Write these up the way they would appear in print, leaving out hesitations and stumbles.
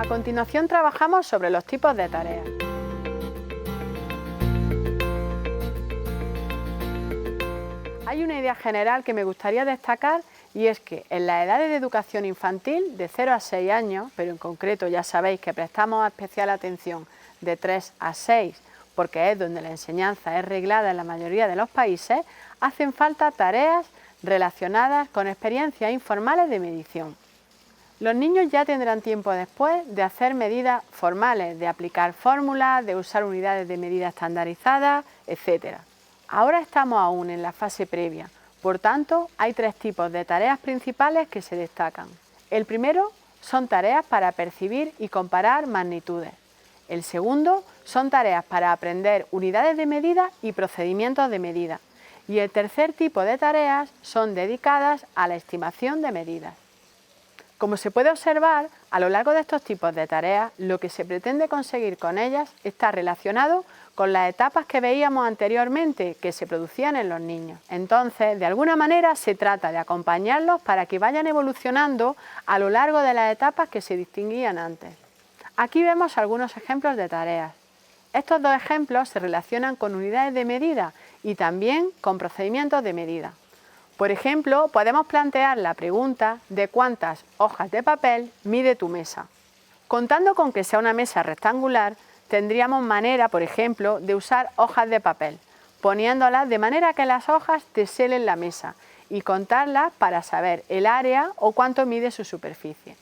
A continuación trabajamos sobre los tipos de tareas. Hay una idea general que me gustaría destacar y es que en las edades de educación infantil de 0 a 6 años, pero en concreto ya sabéis que prestamos especial atención de 3 a 6 porque es donde la enseñanza es reglada en la mayoría de los países, hacen falta tareas relacionadas con experiencias informales de medición. Los niños ya tendrán tiempo después de hacer medidas formales, de aplicar fórmulas, de usar unidades de medida estandarizadas, etc. Ahora estamos aún en la fase previa, por tanto hay 3 tipos de tareas principales que se destacan. El primero son tareas para percibir y comparar magnitudes. El segundo son tareas para aprender unidades de medida y procedimientos de medida. Y el tercer tipo de tareas son dedicadas a la estimación de medidas. Como se puede observar, a lo largo de estos tipos de tareas, lo que se pretende conseguir con ellas está relacionado con las etapas que veíamos anteriormente que se producían en los niños. Entonces, de alguna manera se trata de acompañarlos para que vayan evolucionando a lo largo de las etapas que se distinguían antes. Aquí vemos algunos ejemplos de tareas. Estos dos ejemplos se relacionan con unidades de medida y también con procedimientos de medida. Por ejemplo, podemos plantear la pregunta de cuántas hojas de papel mide tu mesa. Contando con que sea una mesa rectangular, tendríamos manera, por ejemplo, de usar hojas de papel, poniéndolas de manera que las hojas teselen la mesa y contarlas para saber el área o cuánto mide su superficie.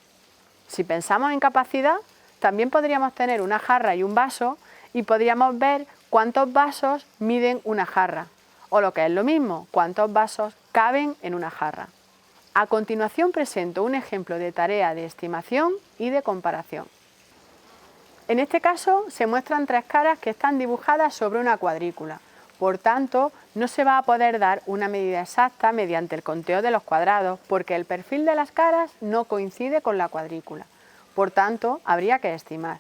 Si pensamos en capacidad, también podríamos tener una jarra y un vaso y podríamos ver cuántos vasos miden una jarra, o lo que es lo mismo, cuántos vasos caben en una jarra. A continuación presento un ejemplo de tarea de estimación y de comparación. En este caso se muestran 3 caras que están dibujadas sobre una cuadrícula. Por tanto, no se va a poder dar una medida exacta mediante el conteo de los cuadrados porque el perfil de las caras no coincide con la cuadrícula. Por tanto, habría que estimar.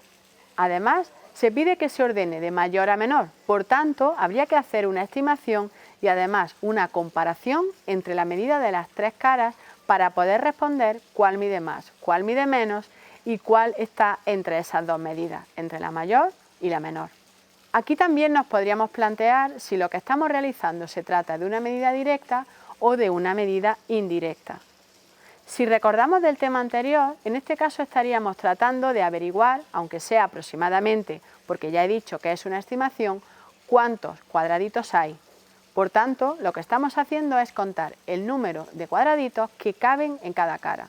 Además, se pide que se ordene de mayor a menor. Por tanto, habría que hacer una estimación y además una comparación entre la medida de las 3 caras para poder responder cuál mide más, cuál mide menos y cuál está entre esas 2 medidas, entre la mayor y la menor. Aquí también nos podríamos plantear si lo que estamos realizando se trata de una medida directa o de una medida indirecta. Si recordamos del tema anterior, en este caso estaríamos tratando de averiguar, aunque sea aproximadamente, porque ya he dicho que es una estimación, cuántos cuadraditos hay. Por tanto, lo que estamos haciendo es contar el número de cuadraditos que caben en cada cara.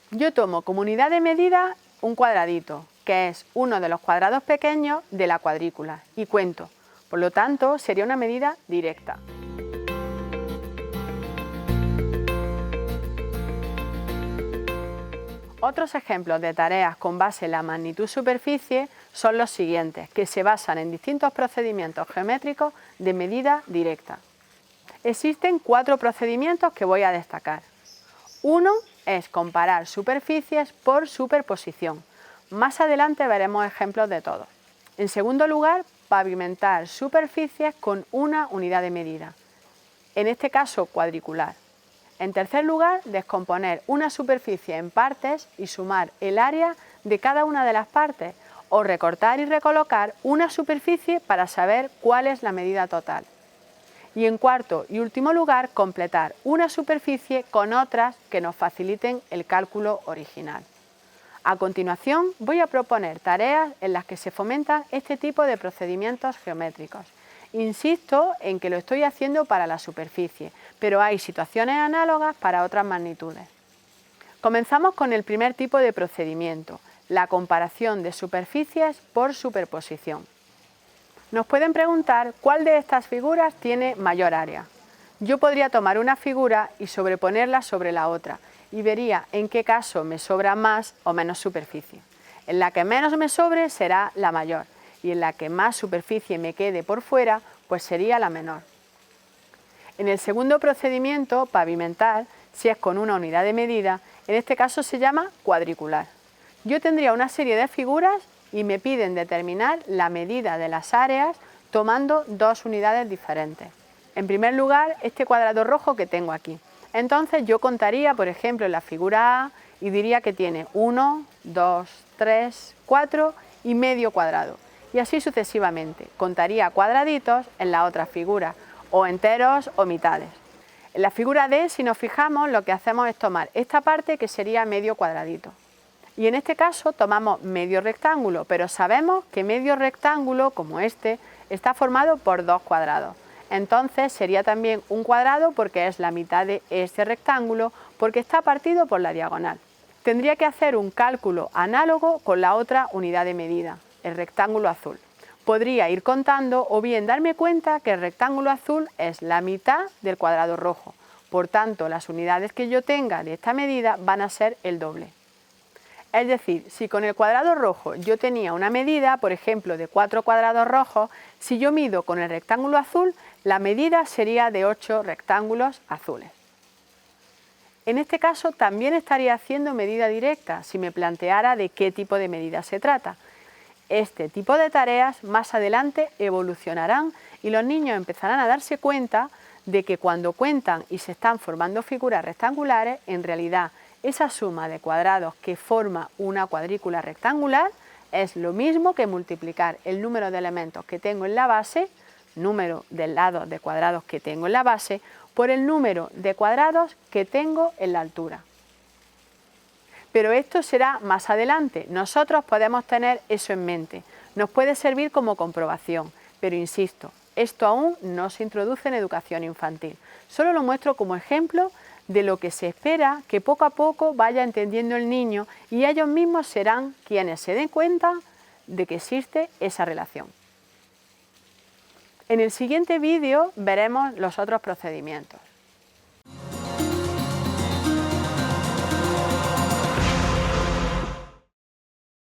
Yo tomo como unidad de medida un cuadradito, que es uno de los cuadrados pequeños de la cuadrícula, y cuento. Por lo tanto, sería una medida directa. Otros ejemplos de tareas con base en la magnitud-superficie son los siguientes, que se basan en distintos procedimientos geométricos de medida directa. Existen 4 procedimientos que voy a destacar. Uno es comparar superficies por superposición. Más adelante veremos ejemplos de todos. En segundo lugar, pavimentar superficies con una unidad de medida, en este caso cuadricular. En tercer lugar, descomponer una superficie en partes y sumar el área de cada una de las partes, o recortar y recolocar una superficie para saber cuál es la medida total. Y en cuarto y último lugar, completar una superficie con otras que nos faciliten el cálculo original. A continuación, voy a proponer tareas en las que se fomentan este tipo de procedimientos geométricos. Insisto en que lo estoy haciendo para la superficie, pero hay situaciones análogas para otras magnitudes. Comenzamos con el primer tipo de procedimiento, la comparación de superficies por superposición. Nos pueden preguntar cuál de estas figuras tiene mayor área. Yo podría tomar una figura y sobreponerla sobre la otra y vería en qué caso me sobra más o menos superficie. En la que menos me sobre será la mayor y en la que más superficie me quede por fuera, pues sería la menor. En el segundo procedimiento, pavimentar, si es con una unidad de medida, en este caso se llama cuadricular. Yo tendría una serie de figuras y me piden determinar la medida de las áreas tomando 2 unidades diferentes. En primer lugar, este cuadrado rojo que tengo aquí. Entonces yo contaría, por ejemplo, en la figura A y diría que tiene 1, 2, 3, 4 y medio cuadrado. Y así sucesivamente. Contaría cuadraditos en la otra figura, o enteros o mitades. En la figura D, si nos fijamos, lo que hacemos es tomar esta parte que sería medio cuadradito. Y en este caso tomamos medio rectángulo, pero sabemos que medio rectángulo, como este, está formado por dos cuadrados. Entonces sería también un cuadrado porque es la mitad de este rectángulo, porque está partido por la diagonal. Tendría que hacer un cálculo análogo con la otra unidad de medida, el rectángulo azul. Podría ir contando o bien darme cuenta que el rectángulo azul es la mitad del cuadrado rojo. Por tanto, las unidades que yo tenga de esta medida van a ser el doble. Es decir, si con el cuadrado rojo yo tenía una medida, por ejemplo, de 4 cuadrados rojos, si yo mido con el rectángulo azul, la medida sería de 8 rectángulos azules. En este caso también estaría haciendo medida directa si me planteara de qué tipo de medida se trata. Este tipo de tareas más adelante evolucionarán y los niños empezarán a darse cuenta de que cuando cuentan y se están formando figuras rectangulares, en realidad esa suma de cuadrados que forma una cuadrícula rectangular es lo mismo que multiplicar el número de elementos que tengo en la base, número de lados de cuadrados que tengo en la base, por el número de cuadrados que tengo en la altura. Pero esto será más adelante. Nosotros podemos tener eso en mente. Nos puede servir como comprobación, pero insisto, esto aún no se introduce en educación infantil. Solo lo muestro como ejemplo de lo que se espera que poco a poco vaya entendiendo el niño y ellos mismos serán quienes se den cuenta de que existe esa relación. En el siguiente vídeo veremos los otros procedimientos.